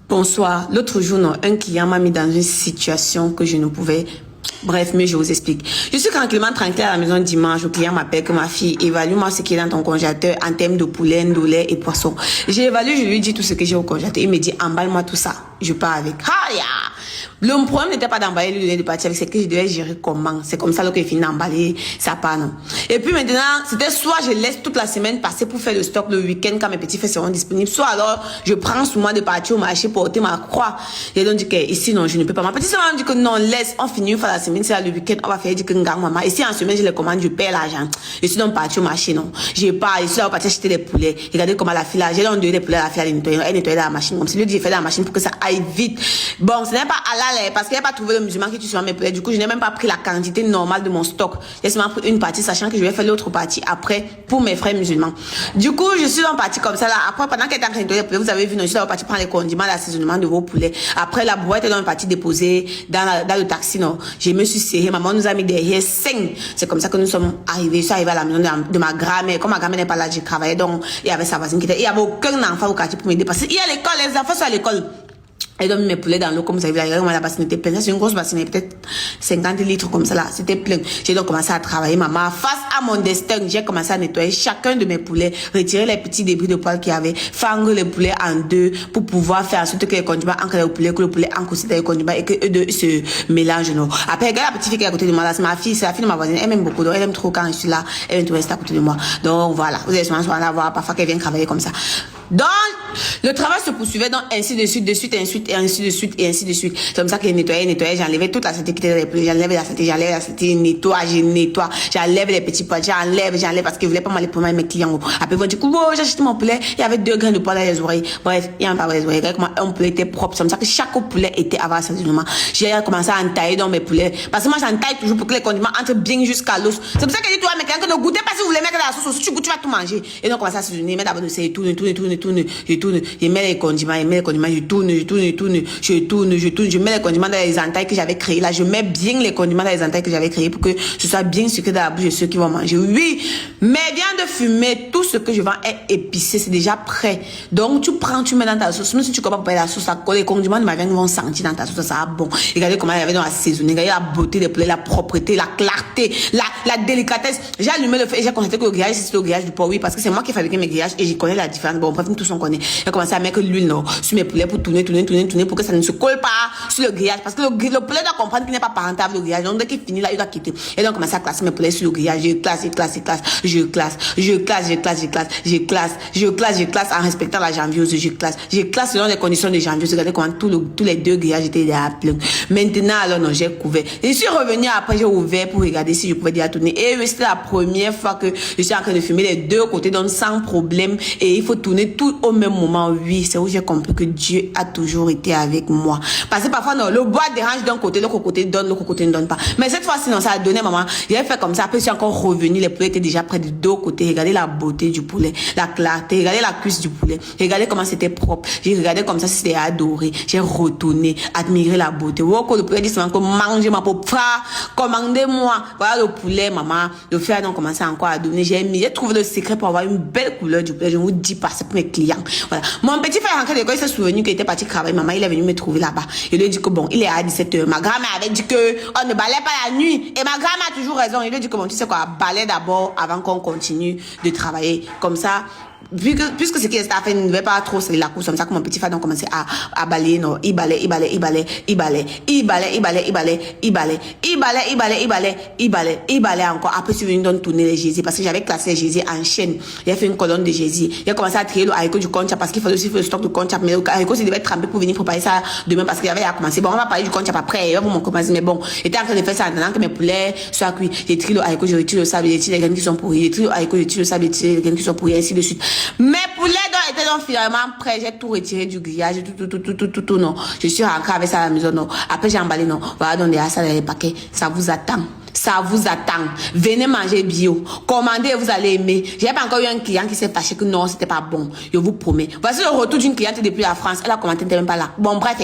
Bonsoir. L'autre jour, non, un client m'a mis dans une situation que je ne pouvais... Bref, mais je vous explique. Je suis tranquille à la maison dimanche. Le client m'appelle que ma fille évalue-moi ce qui est dans ton congélateur en termes de poulet, de lait et poisson. J'ai évalué, je lui dis tout ce que j'ai au congélateur. Il me dit, emballe-moi tout ça. Je pars avec. Aïe! Le problème n'était pas d'emballer le lait de partir avec, c'est que je devais gérer comment. C'est comme ça que j'ai fini d'emballer, ça part, non. Et puis maintenant, c'était soit je laisse toute la semaine passer pour faire le stock le week-end quand mes petits faits seront disponibles, soit alors je prends sur moi de partir au marché porter ma croix. Et donc, dit que ici, non, je ne peux pas. Ma petite soeur m'a dit que non, laisse, on finit une fois la semaine, c'est là le week-end, on va faire, dit que gang, maman. Ici, en semaine, je les commande, je paie l'argent. Je suis donc parti au marché, non. J'ai pas, je suis là, parti acheter des poulets. Regardez comment la fille là, j'ai donc donné des poulets à la fille, elle nettoyait la machine. Comme si lui dit, j'ai fait la machine pour que ça aille vite. Bon, ce n'est pas halal, parce qu'elle n'a pas trouvé le musulman qui tue sur mes poulets. Du coup, je n'ai même pas pris la quantité normale de mon stock. J'ai seulement pris une partie, sachant que je vais faire l'autre partie après pour mes frères musulmans. Du coup, je suis donc partie comme ça là. Après, pendant qu'elle était en train de nettoyer les poulets, vous avez vu, non, je suis donc partie prendre les condiments, l'assaisonnement de vos poulets. Après, la brouette est donc partie déposée dans le taxi, non. Je me suis serrée. Maman nous a mis derrière 5. C'est comme ça que nous sommes arrivés. Je suis arrivée à la maison de ma grand-mère. Comme ma grand-mère n'est pas là, j'ai travaillé donc, il y avait sa voisine qui était, il y avait aucun enfant au quartier pour m'aider parce qu'il y a l'école, les enfants sont à l'école. Et donc, mes poulets dans l'eau, comme vous savez, la bassine était pleine. C'est une grosse bassine, peut-être 50 litres comme ça là. C'était plein. J'ai donc commencé à travailler, maman. Face à mon destin, j'ai commencé à nettoyer chacun de mes poulets, retirer les petits débris de poils qu'il y avait, fendre les poulets en deux pour pouvoir faire en sorte que les condiments ancrent le poulet ancre aussi dans les condiments et que eux deux se mélangent, non. Après, regarde la petite fille qui est à côté de moi là. C'est ma fille, c'est la fille de ma voisine. Elle m'aime beaucoup. Donc, elle aime trop quand je suis là. Elle aime tout rester à côté de moi. Donc, voilà. Vous allez souvent la voir parfois qu'elle vient travailler comme ça. Donc, le travail se poursuivait donc ainsi de suite, ainsi de suite. C'est comme ça que je nettoyais, j'enlevais toute la saleté qui était dans les poulets, j'enlève la saleté, je nettoie, j'enlève les petits poils, j'enlève, parce que je voulais pas m'aller pour mes clients. Après, bon, du coup, j'ai acheté mon poulet, il y avait 2 grains de poils dans les oreilles. Bref, il y a un pas les oreilles. Comment un poulet était propre, c'est comme ça que chaque poulet était avant assaisonnement. J'ai commencé à entailler dans mes poulets. Parce que moi, j'entaille toujours pour que les condiments entrent bien jusqu'à l'os. C'est pour ça que je dis, toi, mes clients, que ne goûtez pas si vous voulez mettre la sauce, si tu goûtes, tu vas tout manger. Et donc, on commence à assaisonner, mais d'abord, je tourne, je mets les condiments, je tourne, je mets les condiments dans les entailles que j'avais créées là, je mets bien les condiments dans les entailles que j'avais créées pour que ce soit bien sucré dans la bouche de ceux qui vont manger. Oui, mais viande de fumer, tout ce que je vends est épicé, c'est déjà prêt. Donc tu prends, tu mets dans ta sauce, même si tu comprends pas la sauce, les condiments de ma viande vont sentir dans ta sauce, ça va bon. Regardez comment il y avait dans l'assaisonné, regardez la beauté des poulets, la propreté, la clarté, la délicatesse. J'ai allumé le feu et j'ai constaté que le grillage, c'est le grillage du porc, oui, parce que c'est moi qui ai fabriqué mes grillages et je connais la différence. Bon, bref, tous on connaît. J'ai commencé à mettre l'huile sur mes poulets pour tourner pour que ça ne se colle pas sur le grillage. Parce que le poulet doit comprendre qu'il n'est pas parentable le grillage. Donc dès qu'il finit là, il doit quitter. Et donc commencer à classer mes poulets sur le grillage. Je classe en respectant la janviose. Je classe selon les conditions de janviose. Regardez comment tous les 2 grillages étaient déjà pleins. Maintenant, alors non, j'ai couvert. Je suis revenu après, j'ai ouvert pour regarder si je pouvais déjà tourner. Et c'était la première fois que je suis en train de fumer les 2 côtés, donc sans problème. Et il faut tourner tout au même moment. Oui, c'est où j'ai compris que Dieu a toujours été avec moi. Parce que parfois, non, le bois dérange d'un côté, l'autre côté donne, l'autre côté ne donne pas. Mais cette fois-ci, non, ça a donné, maman. J'ai fait comme ça. Après, je suis encore revenu. Les poulets étaient déjà près de 2 côtés. Regardez la beauté du poulet, la clarté. Regardez la cuisse du poulet. Regardez comment c'était propre. J'ai regardé comme ça, c'était adoré. J'ai retourné, admiré la beauté. Oh, le poulet dit souvent que mangez ma pauvre, commandez-moi. Voilà le poulet, maman. Le fer a donc commencé encore à donner. J'ai trouvé le secret pour avoir une belle couleur du poulet. Je vous dis pas, c'est pour mes clients. Voilà. Mon petit frère rentré de l'école, il s'est souvenu qu'il était parti travailler. Maman, il est venu me trouver là-bas. Il lui a dit que bon, il est à 17h. Ma grand-mère avait dit que on ne balait pas la nuit. Et ma grand-mère a toujours raison. Il lui a dit que bon, tu sais quoi, balai d'abord avant qu'on continue de travailler. Comme ça, puisque ce qui est à faire ne devait pas trop c'est la course, comme ça que mon petit frère donc commençait à balayer, non, il balait encore. Après je suis venue donc tourner les gésiers parce que j'avais classé les gésiers en chaîne. J'ai fait une colonne de gésiers. J'ai commencé à trier le haricot du concha parce qu'il fallait aussi faire le stock de concha, mais le haricot il devait être trempé pour venir préparer ça demain parce qu'il y avait à commencer. Bon, on va parler du concha après, pour mon commencer, mais bon, j'étais en train de faire ça en attendant que mes poulets soient cuits. J'ai trié le haricot, je retire le sable, j'ai tiré les graines qui sont pourries, j'ai trié le haricot, j'ai tiré le sable, j'ai tiré les graines qui sont pourries, ainsi de suite. Mes poulets étaient donc finalement prêts. J'ai tout retiré du grillage, tout, non. Je suis rentrée avec ça à la maison, non. Après, j'ai emballé, non. Voilà, donc, ça dans les paquets. Ça vous attend. Ça vous attend. Venez manger bio. Commandez et vous allez aimer. J'ai pas encore eu un client qui s'est fâché que non, c'était pas bon. Je vous promets. Voici le retour d'une cliente depuis la France. Elle a commenté, elle n'était même pas là. Bon, bref,